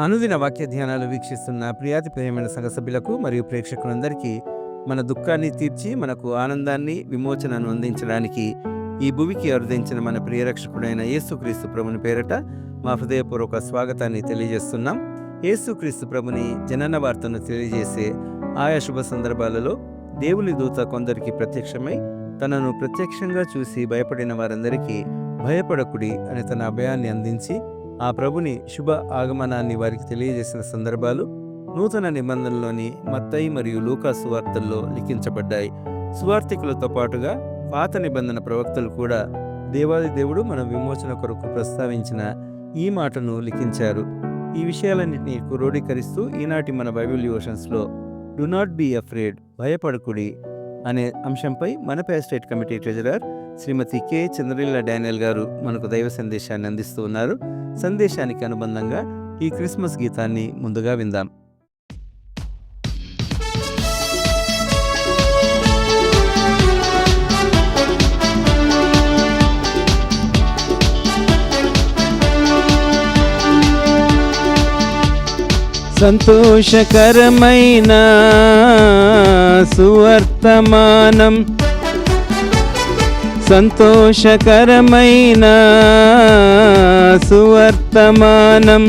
అనుదిన వాక్య ధ్యానాలు వీక్షిస్తున్న ప్రియాతి ప్రియమైన సంఘ సభ్యులకు మరియు ప్రేక్షకులందరికీ మన దుఃఖాన్ని తీర్చి మనకు ఆనందాన్ని విమోచనను అందించడానికి ఈ భూమికి అరుదించిన మన ప్రియరక్షకుడైన యేసుక్రీస్తు ప్రభుని పేరట మా హృదయపూర్వక స్వాగతాన్ని తెలియజేస్తున్నాం. యేసుక్రీస్తు ప్రభుని జనన వార్తను తెలియజేసే ఆయా శుభ సందర్భాలలో దేవుని దూత కొందరికి ప్రత్యక్షమై తనను ప్రత్యక్షంగా చూసి భయపడిన వారందరికీ భయపడకుడి అని తన అభయాన్ని అందించి ఆ ప్రభుని శుభ ఆగమనాన్ని వారికి తెలియజేసిన సందర్భాలు నూతన నిబంధనలోని మత్తయి మరియు లూకా సువార్తల్లో లిఖించబడ్డాయి. సువార్తికులతో పాటుగా పాత నిబంధన ప్రవక్తలు కూడా దేవాది దేవుడు మన విమోచన కొరకు ప్రస్తావించిన ఈ మాటను లిఖించారు. ఈ విషయాలన్నింటినీ క్రోడీకరిస్తూ ఈనాటి మన బైబిల్ డివోషన్స్లో డు నాట్ బీ అఫ్రేడ్, భయపడకుడి అనే అంశంపై మన pastorate committee treasurer Shrimati K Chandraleela Daniel గారు మనకు దైవ సందేశాన్ని అందిస్తూ ఉన్నారు. సందేశానికి అనుబంధంగా ఈ క్రిస్మస్ గీతాన్ని ముందుగా విందాం. సంతోషకరమైన సువర్తమానం, సంతోషకరమైన సువర్తమానం,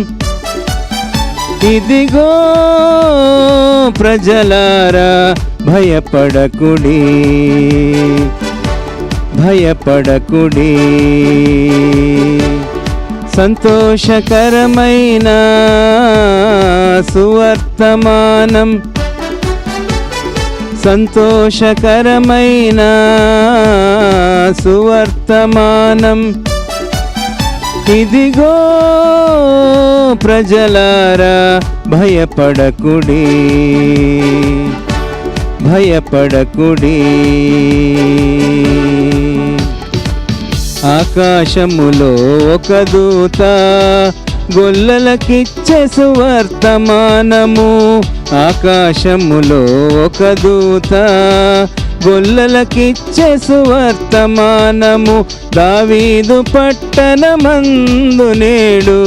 ఇదిగో ప్రజలారా భయపడకుడి, భయపడకుడి. సంతోషకరమైన సువర్తమానం, సంతోషకరమైన సువర్తమానం, ఇదిగో ప్రజలారా భయపడకుడి, భయపడకుడి. ఆకాశములో ఒక దూత గొల్లలకిచ్చే సువర్తమానము, ఆకాశములో ఒక దూత గొల్లలకిచ్చే సువర్తమానము, దావీదు పట్టణమందు నేడు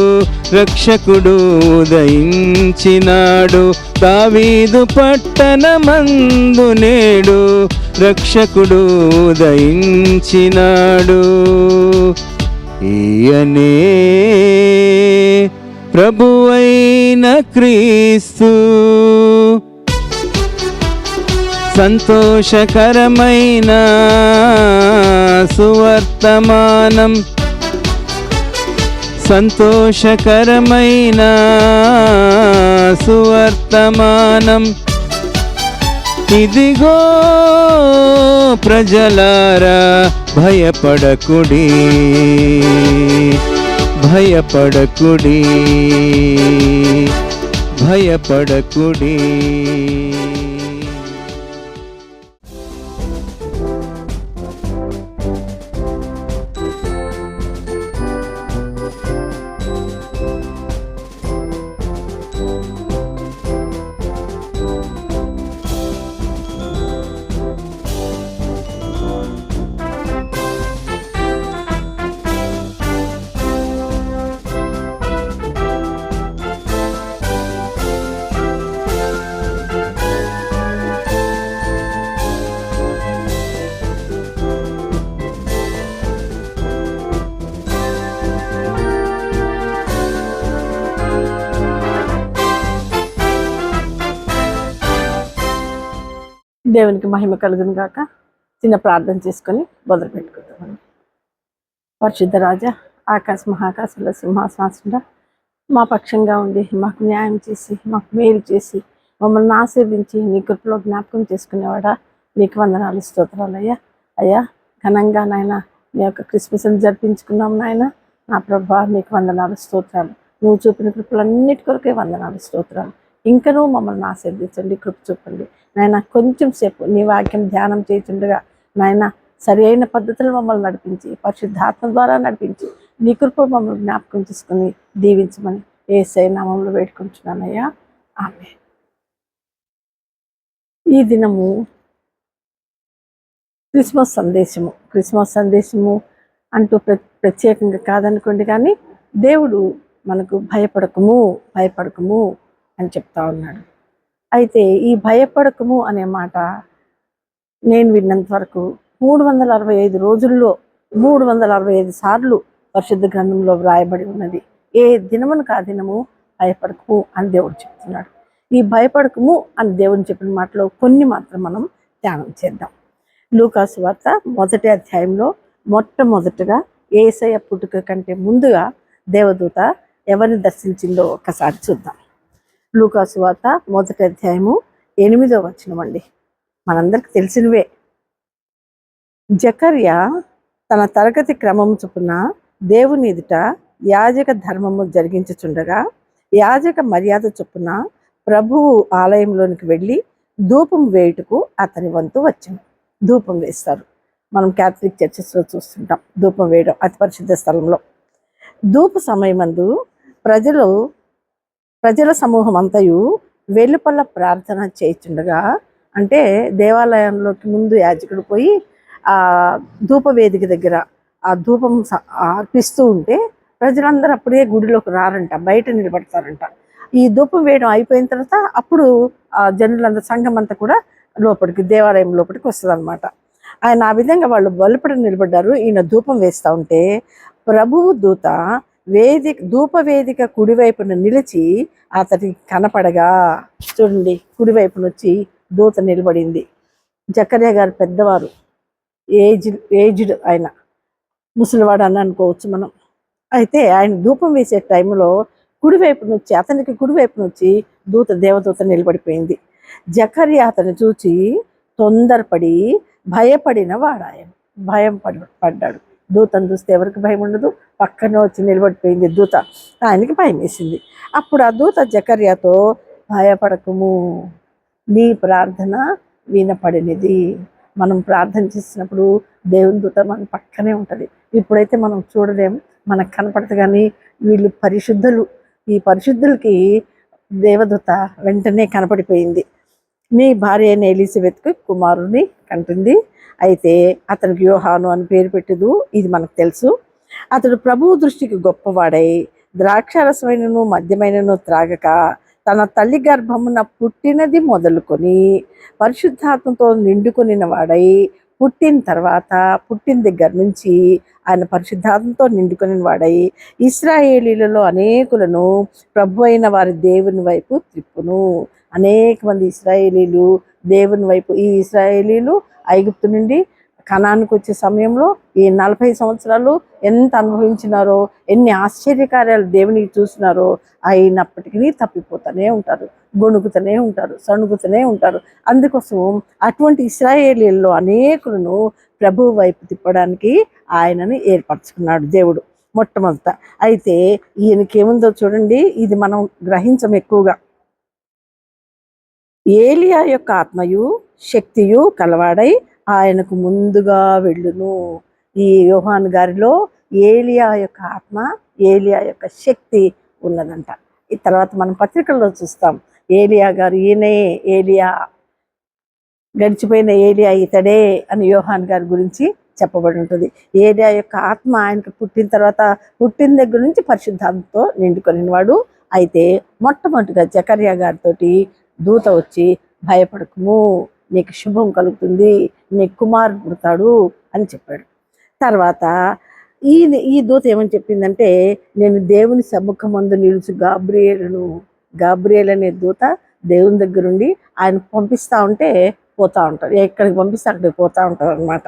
రక్షకుడు ఉదయించినాడు, దావీదు పట్టణమందు నేడు రక్షకుడు ఉదయించినాడు. ఈయనే ప్రభువైన క్రీస్తు, సంతోషకరమైన సువర్తమానం, సంతోషకరమైన సువర్తమానం, ఇదిగో ప్రజలారా భయపడకుడి, భయపడకుడి, భయపడకుడి. దేవునికి మహిమ కలుగును గాక. చిన్న ప్రార్థన చేసుకొని మొదలు పెట్టుకుంటాం. పరిశుద్ధ రాజా, ఆకాశ మహాకాశంలో సింహాసనాసుడా, మా పక్షంగా ఉండి మాకు న్యాయం చేసి మాకు మేలు చేసి మమ్మల్ని ఆశీర్వదించి నీ కృపలో జ్ఞాపకం చేసుకునేవాడా, నీకు వందనాలు స్తోత్రాలు అయ్యా. అయ్యా ఘనంగా నాయన నీ యొక్క క్రిస్మస్ని జరిపించుకున్నాం నాయన. నా ప్రభా నీకు వందనాలు స్తోత్రాలు. నువ్వు చూపిన కృపలన్నిటి కొరకే వందనాలు స్తోత్రాలు. ఇంకనూ మమ్మల్ని ఆశీర్వదించండి, కృప చూపండి నాయన. కొంచెం సేపు నీ వాక్యం ధ్యానం చేస్తుండగా నాయన సరి అయిన పద్ధతులు మమ్మల్ని నడిపించి, పరిశుద్ధాత్మ ద్వారా నడిపించి నీ కృప మమ్మల్ని జ్ఞాపకం చేసుకుని దీవించమని యేసయ్య నామములో వేడుకుంటున్నానయ్యా, ఆమేన్. ఈ దినము క్రిస్మస్ సందేశము అంటూ ప్రత్యేకంగా కాదనుకోండి, కానీ దేవుడు మనకు భయపడకము భయపడకము అని చెప్తా ఉన్నాడు. అయితే ఈ భయపడకము అనే మాట నేను విన్నంత వరకు 365 రోజుల్లో 365 సార్లు పరిశుద్ధ గ్రంథంలో వ్రాయబడి ఉన్నది. ఏ దినమునకు ఆ దినము భయపడకము అని దేవుడు చెప్తున్నాడు. ఈ భయపడకము అని దేవుని చెప్పిన మాటలో కొన్ని మాత్రం మనం ధ్యానం చేద్దాం. లూకాసు వార్త 1వ అధ్యాయంలో మొట్టమొదటగా యేసయ్య పుట్టుక కంటే ముందుగా దేవదూత ఎవరిని దర్శించిందో ఒక్కసారి చూద్దాం. లూకాసు వార్త 1వ అధ్యాయము 8వ వచనం అండి. మనందరికి తెలిసినవే. జకర్య తన తరగతి క్రమము చొప్పున దేవుని ఎదుట యాజక ధర్మము జరిగించుచుండగా యాజక మర్యాద చొప్పున ప్రభువు ఆలయంలోనికి వెళ్ళి ధూపం వేయుటకు అతని వంతు వచ్చింది. ధూపం వేస్తారు. మనం క్యాథలిక్ చర్చెస్లో చూస్తుంటాం ధూపం వేయడం అతి పరిశుద్ధ స్థలంలో. ధూప సమయమందు ప్రజల సమూహం అంతయు వెలుపల ప్రార్థన చేయుచుండగా, అంటే దేవాలయంలోకి ముందు యాజకుడు పోయి ఆ ధూప వేదిక దగ్గర ఆ ధూపం అర్పిస్తూ ఉంటే ప్రజలందరూ అప్పుడే గుడిలోకి రారంట, బయట నిలబడతారంట. ఈ ధూపం వేయడం అయిపోయిన తర్వాత అప్పుడు ఆ జనులందరూ సంఘం అంతా కూడా లోపలికి దేవాలయం లోపలికి వస్తుంది అనమాట. ఆయన ఆ విధంగా వాళ్ళు వెలుపడ నిలబడ్డారు. ఈయన ధూపం వేస్తూ ఉంటే ప్రభువు దూత ధూప వేదిక కుడివైపున నిలిచి అతనికి కనపడగా, చూడండి కుడివైపున వచ్చి దూత నిలబడింది. జకర్యా గారు పెద్దవారు, ఏజ్డ్, ఆయన ముసలివాడు అని అనుకోవచ్చు మనం. అయితే ఆయన ధూపం వేసే టైంలో అతనికి కుడివైపున వచ్చి దేవదూత నిలబడిపోయింది. జకర్యా అతను చూచి తొందరపడి భయపడిన వాడాయన. పడ్డాడు. దూతను చూస్తే ఎవరికి భయం ఉండదు. పక్కన వచ్చి నిలబడిపోయింది దూత. ఆయనకి భయం వేసింది. అప్పుడు ఆ దూత జకర్యాతో, భయపడకము, నీ ప్రార్థన వినపడినది. మనం ప్రార్థన చేసినప్పుడు దేవుని దూత మన పక్కనే ఉంటుంది. ఇప్పుడైతే మనం చూడలేం, మనకు కనపడదు, కానీ వీళ్ళు పరిశుద్ధులు. ఈ పరిశుద్ధులకి దేవదూత వెంటనే కనపడిపోయింది. నీ భార్య అయిన ఎలిజబెత్కు కుమారుని కంటుంది. అయితే అతనికి యోహాను అని పేరు పెట్టదు, ఇది మనకు తెలుసు. అతడు ప్రభువు దృష్టికి గొప్పవాడై ద్రాక్షారసమైనను మద్యమైనను త్రాగక తన తల్లి గర్భమున పుట్టినది మొదలుకొని పరిశుద్ధాత్మతో నిండుకొనిన వాడై పుట్టిన దగ్గర నుంచి ఆయన పరిశుద్ధాత్మతో నిండుకొని వాడై ఇశ్రాయేలీలలో అనేకులను ప్రభు అయిన వారి దేవుని వైపు త్రిప్పును. అనేక మంది ఇశ్రాయేలీలు దేవుని వైపు, ఈ ఇశ్రాయేలీలు ఐగుప్తు నుండి కనానుకు వచ్చే సమయంలో ఈ 40 సంవత్సరాలు ఎంత అనుభవించినారో, ఎన్ని ఆశ్చర్యకార్యాలు దేవునికి చూసినారో, అయినప్పటికీ తప్పిపోతూనే ఉంటారు, గొణుకుతూనే ఉంటారు, సణుగుతూనే ఉంటారు. అందుకోసం అటువంటి ఇశ్రాయేలీల్లో అనేకులను ప్రభు వైపు తిప్పడానికి ఆయనని ఏర్పరచుకున్నాడు దేవుడు మొట్టమొదట. అయితే ఈయనకేముందో చూడండి, ఇది మనం గ్రహించం ఎక్కువగా. ఏలియా యొక్క ఆత్మయు శక్తియు కలవాడై ఆయనకు ముందుగా వెళ్ళును. ఈ యోహాను గారిలో ఏలియా యొక్క ఆత్మ, ఏలియా యొక్క శక్తి ఉన్నదంట. ఈ తర్వాత మనం పత్రికల్లో చూస్తాం, ఏలియా గారు ఈయనే ఏలియా, గడిచిపోయిన ఏలియా ఇతడే అని యోహాను గారి గురించి చెప్పబడి ఉంటుంది. ఏలియా యొక్క ఆత్మ ఆయనకు పుట్టిన దగ్గర నుంచి పరిశుద్ధాత్మతో నిండుకొని వాడు. అయితే మొట్టమొదటిగా జకర్యా గారితో దూత వచ్చి, భయపడకము, నీకు శుభం కలుగుతుంది, నీకు కుమారుడు పుడతాడు అని చెప్పాడు. తర్వాత ఈ దూత ఏమని చెప్పిందంటే, నేను దేవుని సమ్ముఖమందు నిలుచు గాబ్రియేల్ అనే దూత దేవుని దగ్గరుండి ఆయన పంపిస్తూ ఉంటే పోతూ ఉంటారు, ఎక్కడికి పంపిస్తే అక్కడికి పోతూ ఉంటారు అనమాట.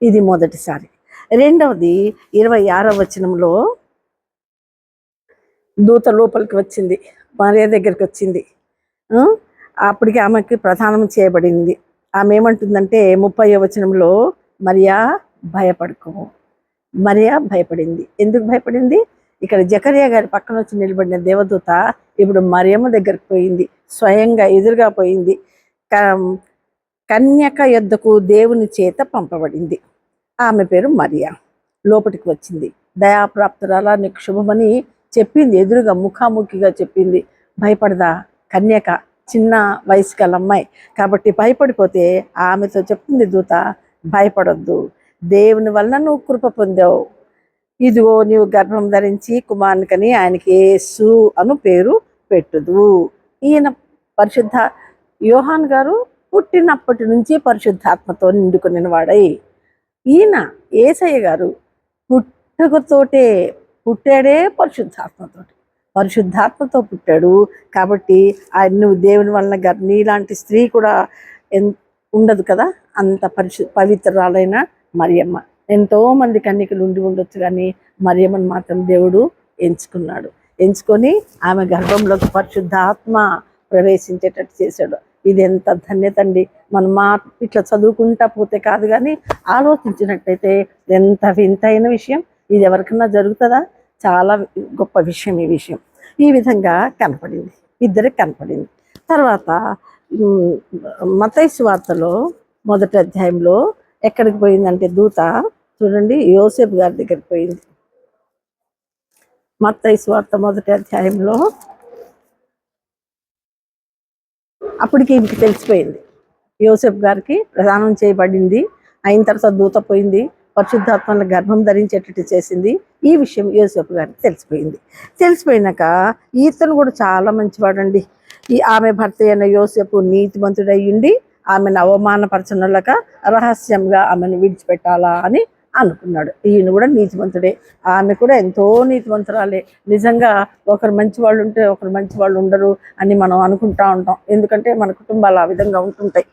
ఇది మొదటిసారి. రెండవది 26వ వచనంలో దూత లోపలికి వచ్చింది, మరియ దగ్గరికి వచ్చింది. అప్పటికి ఆమెకి ప్రధానం చేయబడింది. ఆమె ఏమంటుందంటే 30వ వచనంలో, మరియా భయపడకము. మరియా భయపడింది. ఎందుకు భయపడింది? ఇక్కడ జకర్యా గారి పక్కన వచ్చి నిలబడిన దేవదూత ఇప్పుడు మరియమ్మ దగ్గరికి పోయింది, స్వయంగా ఎదురుగా పోయింది. కన్యక యొద్దకు దేవుని చేత పంపబడింది. ఆమె పేరు మరియా. లోపలికి వచ్చింది. దయాప్రాప్తురాలా, నీకు శుభమని చెప్పింది, ఎదురుగా ముఖాముఖిగా చెప్పింది. భయపడదా? కన్యక, చిన్న వయసు గల అమ్మాయి కాబట్టి భయపడిపోతే ఆమెతో చెప్తుంది దూత, భయపడొద్దు, దేవుని వలన నువ్వు కృప పొందావు. ఇదిగో నీవు గర్భం ధరించి కుమారునికని ఆయనకి యేసు అను పేరు పెట్టుదు. ఈయన పరిశుద్ధ యోహాన్ గారు పుట్టినప్పటి నుంచి పరిశుద్ధాత్మతో నిండుకుని వాడై, ఈయన యేసయ్య గారు పుట్టుకతోటే పుట్టాడే పరిశుద్ధాత్మతో పుట్టాడు. కాబట్టి ఆయన నువ్వు దేవుని వలన నీలాంటి స్త్రీ కూడా ఉండదు కదా. అంత పవిత్రాలైన మరియమ్మ. ఎంతో మంది కన్యకలు ఉండి ఉండొచ్చు, కానీ మరియమ్మను మాత్రం దేవుడు ఎంచుకొని ఆమె గర్భంలోకి పరిశుద్ధాత్మ ప్రవేశించేటట్టు చేశాడు. ఇది ఎంత ధన్యత అండి. మనం ఇట్లా చదువుకుంటా పోతే కాదు, కానీ ఆలోచించినట్టయితే ఎంత వింతైన విషయం. ఇది ఎవరికన్నా జరుగుతుందా? చాలా గొప్ప విషయం ఈ విషయం. ఈ విధంగా కనపడింది, ఇద్దరికి కనపడింది. తర్వాత మత్తయి సువార్తలో 1వ అధ్యాయంలో ఎక్కడికి పోయిందంటే దూత చూడండి యోసేపు గారి దగ్గరికి పోయింది. మత్తయి సువార్త 1వ అధ్యాయంలో అప్పటికి ఇంటికి తెలిసిపోయింది, యోసేపు గారికి ప్రదానం చేయబడింది. అయిన తర్వాత దూత పోయింది, పరిశుద్ధాత్మల గర్భం ధరించేటట్టు చేసింది. ఈ విషయం యోసేపు గారికి తెలిసిపోయినాక ఈతను కూడా చాలా మంచివాడండి. ఆమె భర్త అయిన యోసేపు నీతిమంతుడై ఉండి ఆమెను అవమానపరచనులక రహస్యంగా ఆమెను విడిచిపెట్టాలా అని అనుకున్నాడు. ఈయన కూడా నీతిమంతుడే, ఆమె కూడా ఎంతో నీతిమంతురాలే. నిజంగా ఒకరు మంచి వాళ్ళు ఉంటే ఒకరు మంచి వాళ్ళు ఉండరు అని మనం అనుకుంటా ఉంటాం, ఎందుకంటే మన కుటుంబాలు ఆ విధంగా ఉంటుంటాయి.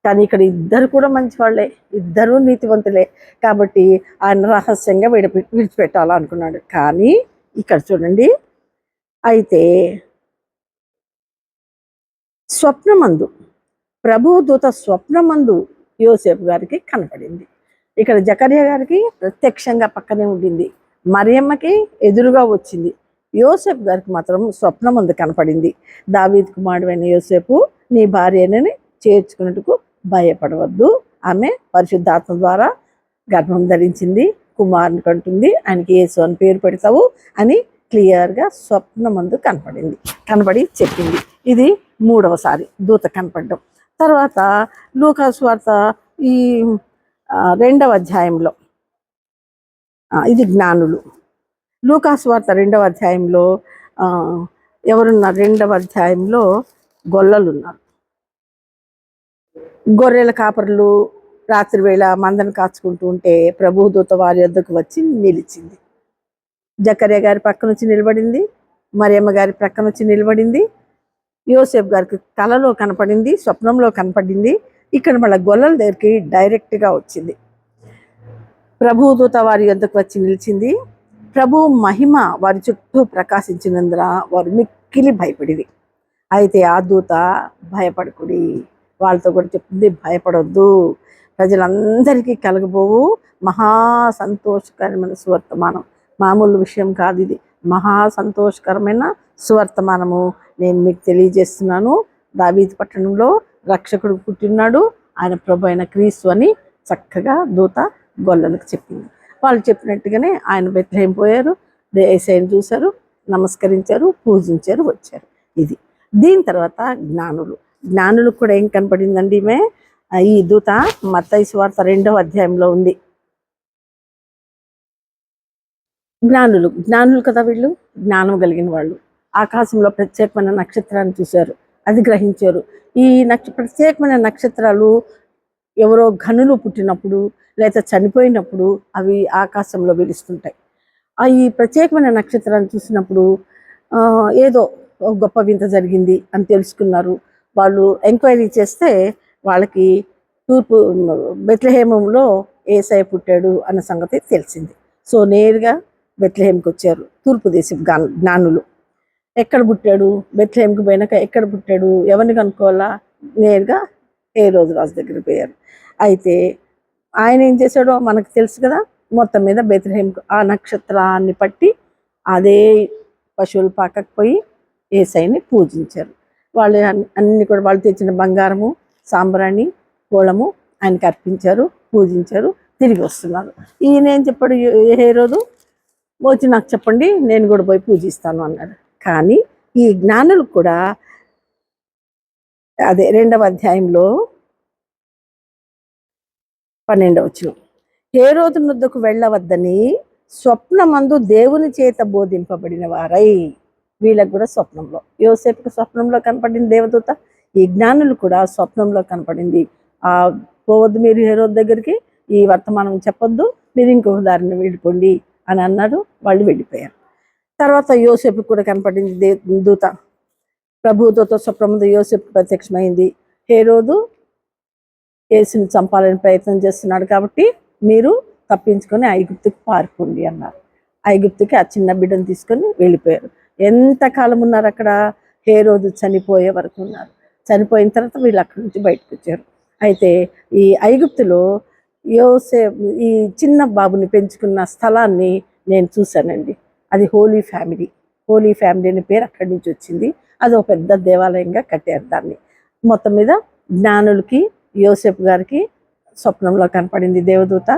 కానీ ఇక్కడ ఇద్దరు కూడా మంచి వాళ్ళే, ఇద్దరూ నీతివంతులే. కాబట్టి ఆయన రహస్యంగా విడిచిపెట్టాలా అనుకున్నాడు. కానీ ఇక్కడ చూడండి, అయితే స్వప్నమందు ప్రభుదూత స్వప్నమందు యోసేపు గారికి కనపడింది. ఇక్కడ జకర్యా గారికి ప్రత్యక్షంగా పక్కనే ఉండింది, మరియమ్మకి ఎదురుగా వచ్చింది. యోసేపు గారికి మాత్రం స్వప్నమందు కనపడింది. దావీదు కుమారుడైన యోసేపు, నీ భార్యని చేర్చుకున్నట్టుకు భయపడవద్దు, ఆమె పరిశుద్ధాత్మ ద్వారా గర్భం ధరించింది, కుమారుని కంటుంది, ఆయనకి యేసు అని పేరు పెడతావు అని క్లియర్గా స్వప్నమందు కనపడి చెప్పింది. ఇది 3వసారి దూత కనపడడం. తర్వాత లూకా సువార్త ఈ 2వ అధ్యాయంలో, ఇది జ్ఞానులు. లూకా సువార్త 2వ అధ్యాయంలో ఎవరున్నారు? 2వ అధ్యాయంలో గొల్లలు ఉన్నారు. గొర్రెల కాపరులు రాత్రి వేళ మందను కాచుకుంటూ ఉంటే ప్రభుదూత వారి వద్దకు వచ్చి నిలిచింది. జకర్యా గారి పక్కన వచ్చి నిలబడింది, మరియమ్మ గారి ప్రక్కన వచ్చి నిలబడింది. యోసేపు గారికి కలలో కనపడింది, స్వప్నంలో కనపడింది. ఇక్కడ మళ్ళీ గొల్లల దగ్గరికి డైరెక్ట్గా వచ్చింది. ప్రభుదూత వారి వద్దకు వచ్చి నిలిచింది. ప్రభు మహిమ వారి చుట్టూ ప్రకాశించినందున వారు మిక్కిలి భయపడిది. అయితే ఆ దూత భయపడకుడి, వాళ్ళతో కూడా చెప్తుంది, భయపడొద్దు, ప్రజలందరికీ కలగబోవు మహా సంతోషకరమైన సువర్తమానం. మామూలు విషయం కాదు, ఇది మహా సంతోషకరమైన సువర్తమానము నేను మీకు తెలియజేస్తున్నాను. దావీదు పట్టణంలో రక్షకుడు పుట్టినాడు, ఆయన ప్రభు అయిన క్రీస్తు అని చక్కగా దూత గొల్లలకు చెప్పింది. వాళ్ళు చెప్పినట్టుగానే ఆయన బెత్లెహేం పోయారు, యేసయ్యను చూశారు, నమస్కరించారు, పూజించారు, వచ్చారు. ఇది దీని తర్వాత జ్ఞానులకు కూడా ఏం కనపడిందండి? ఈ దూత మత్తయి సువార్త 2వ అధ్యాయంలో ఉంది. జ్ఞానులు కదా వీళ్ళు, జ్ఞానం కలిగిన వాళ్ళు. ఆకాశంలో ప్రత్యేకమైన నక్షత్రాన్ని చూశారు, అది గ్రహించారు. ఈ ప్రత్యేకమైన నక్షత్రాలు ఎవరో ఘనులు పుట్టినప్పుడు లేదా చనిపోయినప్పుడు అవి ఆకాశంలో వెలుస్తుంటాయి. ఈ ప్రత్యేకమైన నక్షత్రాన్ని చూసినప్పుడు ఏదో గొప్ప వింత జరిగింది అని తెలుసుకున్నారు. వాళ్ళు ఎంక్వైరీ చేస్తే వాళ్ళకి తూర్పు బెత్లెహేములో యేసయ్య పుట్టాడు అన్న సంగతి తెలిసింది. సో నేరుగా బెత్లెహేంకి వచ్చారు తూర్పు దేశపు జ్ఞానులు. ఎక్కడ పుట్టాడు? బెత్లెహేంకి పోయినాక ఎక్కడ పుట్టాడు, ఎవరిని కనుక్కోవాలా? నేరుగా హేరోదు రాజు దగ్గరికి పోయారు. అయితే ఆయన ఏం చేశాడో మనకు తెలుసు కదా. మొత్తం మీద బెత్లెహేంకు ఆ నక్షత్రాన్ని పట్టి అదే పశువుల పాకకు పోయి యేసయ్యని పూజించారు. వాళ్ళు అన్ని కూడా వాళ్ళు తెచ్చిన బంగారము, సాంబ్రాణి, కోళము ఆయనకి అర్పించారు, పూజించారు, తిరిగి వస్తున్నారు. ఈయన ఏం చెప్పాడు? హేరోదు వచ్చి నాకు చెప్పండి, నేను కూడా పోయి పూజిస్తాను అన్నాడు. కానీ ఈ జ్ఞానులకు కూడా అదే 2వ అధ్యాయంలో 12వ వచనం, హేరోదు వద్దకు వెళ్ళవద్దని స్వప్నమందు దేవుని చేత బోధింపబడిన వారై. వీళ్ళకు కూడా స్వప్నంలో, యోసేపుకి స్వప్నంలో కనపడింది దేవదూత, ఈ జ్ఞానులు కూడా స్వప్నంలో కనపడింది. పోవద్దు మీరు హేరోదు దగ్గరికి, ఈ వర్తమానం చెప్పొద్దు, మీరు ఇంకొక దారిని వెళ్ళిపోండి అని అన్నారు. వాళ్ళు వెళ్ళిపోయారు. తర్వాత యోసేపుకి కూడా కనపడింది దూత, ప్రభువుతో స్వప్నంలో యోసేపు ప్రత్యక్షమైంది. హేరోదు యేసుని చంపాలని ప్రయత్నం చేస్తున్నాడు కాబట్టి మీరు తప్పించుకొని ఐగుప్తుకి పారిపోండి అన్నారు. ఐగుప్తుకి ఆ చిన్న బిడ్డను తీసుకొని వెళ్ళిపోయారు. ఎంతకాలం ఉన్నారు అక్కడ? హేరోదు చనిపోయే వరకు ఉన్నారు. చనిపోయిన తర్వాత వీళ్ళు అక్కడి నుంచి బయటకు వచ్చారు. అయితే ఈ ఐగుప్తులో ఈ చిన్న బాబుని పెంచుకున్న స్థలాన్ని నేను చూశానండి. అది హోలీ ఫ్యామిలీ. హోలీ ఫ్యామిలీ అనే పేరు అక్కడి నుంచి వచ్చింది. అది ఒక పెద్ద దేవాలయంగా కట్టారు దాన్ని. మొత్తం మీద జ్ఞానులకి, యోసేపు గారికి స్వప్నంలో కనపడింది దేవదూత.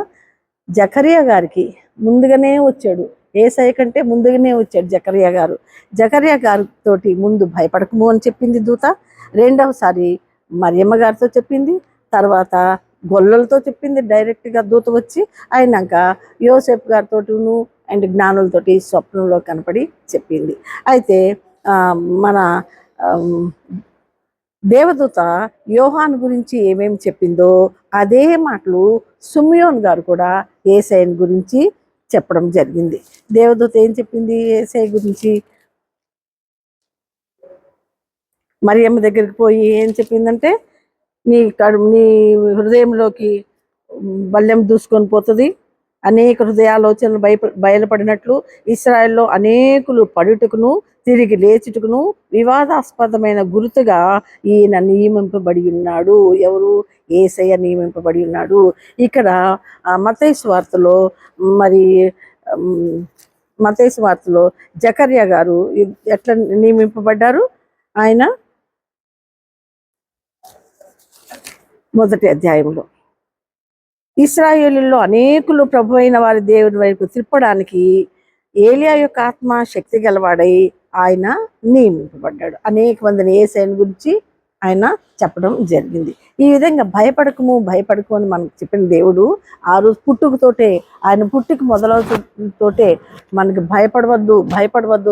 జకరియా గారికి ముందుగానే వచ్చాడు, యేసయ్య కంటే ముందుగానే వచ్చాడు జకరియా గారు. జకరియా గారితోటి ముందు భయపడకము అని చెప్పింది దూత. రెండవసారి మరియమ్మ గారితో చెప్పింది. తర్వాత గొల్లలతో చెప్పింది డైరెక్ట్గా దూత వచ్చి. అయినాక యోసేపు గారితోటిను అండ్ జ్ఞానులతోటి స్వప్నంలో కనపడి చెప్పింది. అయితే మన దేవదూత యోహాను గురించి ఏమేమి చెప్పిందో అదే మాటలు సిమియోన్ గారు కూడా యేసయ్యని గురించి చెప్పడం జరిగింది. దేవదూత ఏం చెప్పింది యేసయ్య గురించి? మరియమ్మ దగ్గరికి పోయి ఏం చెప్పిందంటే, నీ హృదయంలోకి బల్యం దూసుకొని పోతుంది, అనేక హృదయాలోచనలు బయలుపడినట్లు ఇశ్రాయేల్లో అనేకులు పడుటకును తిరిగి లేచుటకును వివాదాస్పదమైన గుర్తుగా ఈయన నియమింపబడి ఉన్నాడు. ఎవరు? యేసయ్య నియమింపబడి ఉన్నాడు. ఇక్కడ మత్తయి సువార్తలో మత్తయి సువార్తలో జకర్యా గారు ఎట్లా నియమింపబడ్డారు? ఆయన మొదటి అధ్యాయంలో ఇశ్రాయేలులో అనేకులు ప్రభు అయిన వారి దేవుని వైపు తిప్పడానికి ఏలియా యొక్క ఆత్మ శక్తి గలవాడై ఆయన నియమింపబడ్డాడు. అనేక మందిని యేసయ్యని గురించి ఆయన చెప్పడం జరిగింది. ఈ విధంగా భయపడకము అని మనకు చెప్పిన దేవుడు ఆ రోజు పుట్టుకతోటే, ఆయన పుట్టుక మొదలవుతోటే మనకి భయపడవద్దు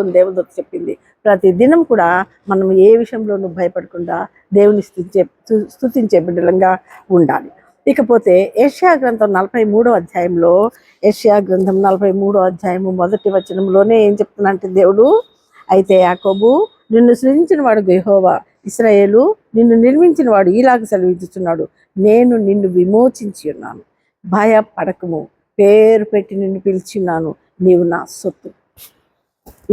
అని దేవదూత చెప్పింది. ప్రతి దినం కూడా మనం ఏ విషయంలోనూ భయపడకుండా దేవుని స్తుతించే బిడ్డలంగా ఉండాలి. ఇకపోతే యెషయా గ్రంథం 43వ అధ్యాయంలో, యెషయా గ్రంథం 43వ అధ్యాయము మొదటి వచనంలోనే ఏం చెప్తున్నాడంటే దేవుడు, అయితే యాకోబు నిన్ను సృజించిన వాడు యెహోవా, ఇశ్రాయేలు నిన్ను నిర్మించిన వాడు ఇలాగ సెలవిస్తున్నాడు, నేను నిన్ను విమోచించి ఉన్నాను, భయపడకము, పేరు పెట్టి నిన్ను పిలిచిన్నాను, నీవు నా సొత్తు,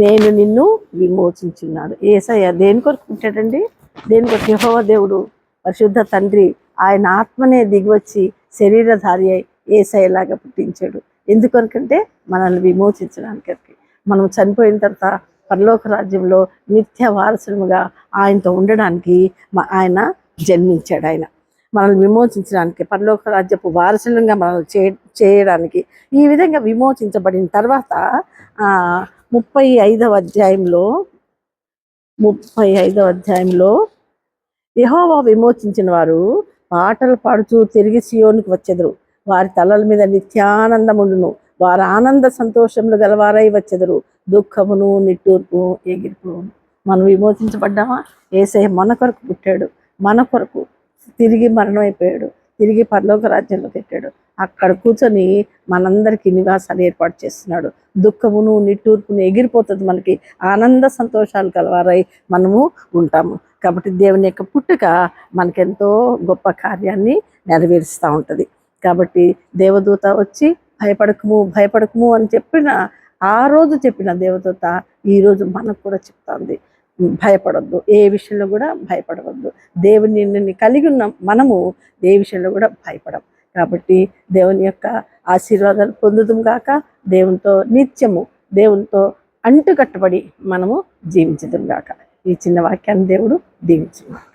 నేను నిన్ను విమోచించున్నాను. యేసయ్య దేని కొరకు పుట్టాడండి? దేని కొరకు? యెహోవా దేవుడు పరిశుద్ధ తండ్రి ఆయన ఆత్మనే దిగివచ్చి శరీరధారి అయి యేసయ్యలాగా పుట్టించాడు. ఎందుకొరకంటే మనల్ని విమోచించడానికి. మనం చనిపోయిన తర్వాత పరలోక రాజ్యంలో నిత్య వారసులుగా ఆయనతో ఉండడానికి ఆయన జన్మించాడు. ఆయన మనల్ని విమోచించడానికి, పరలోక రాజ్యపు వారసులంగా మనల్ని చేయడానికి. ఈ విధంగా విమోచించబడిన తర్వాత 35వ అధ్యాయంలో యెహోవా విమోచించిన వారు పాటలు పాడుతూ తిరిగి సియోనుకు వచ్చెదరు, వారి తలల మీద నిత్యానందముండును, వారు ఆనంద సంతోషములు గలవారై వచ్చెదరు, దుఃఖమును నిట్టూర్పు ఎగిరిపు. మనం విమోచించబడ్డామా? యేసయ్య మన కొరకు పుట్టాడు, మన కొరకు తిరిగి మరణం అయిపోయాడు, తిరిగి పరలోక రాజ్యంలో పెట్టాడు. అక్కడ కూర్చొని మనందరికీ నివాసాలు ఏర్పాటు చేస్తున్నాడు. దుఃఖమును నిట్టూర్పును ఎగిరిపోతుంది, మనకి ఆనంద సంతోషాలు కలవారై మనము ఉంటాము. కాబట్టి దేవుని యొక్క పుట్టుక మనకెంతో గొప్ప కార్యాన్ని నెరవేరుస్తూ ఉంటుంది. కాబట్టి దేవదూత వచ్చి భయపడకము అని ఆ రోజు చెప్పిన దేవదూత ఈరోజు మనకు కూడా చెప్తుంది, భయపడొద్దు, ఏ విషయంలో కూడా భయపడవద్దు. దేవుని కలిగి ఉన్న మనము ఏ విషయంలో కూడా భయపడం. కాబట్టి దేవుని యొక్క ఆశీర్వాదాలు పొందుదాం గాక. దేవునితో నిత్యము దేవునితో అంటుకట్టబడి మనము జీవించడం గాక. ఈ చిన్న వాక్యాన్ని దేవుడు దీవించుగాక.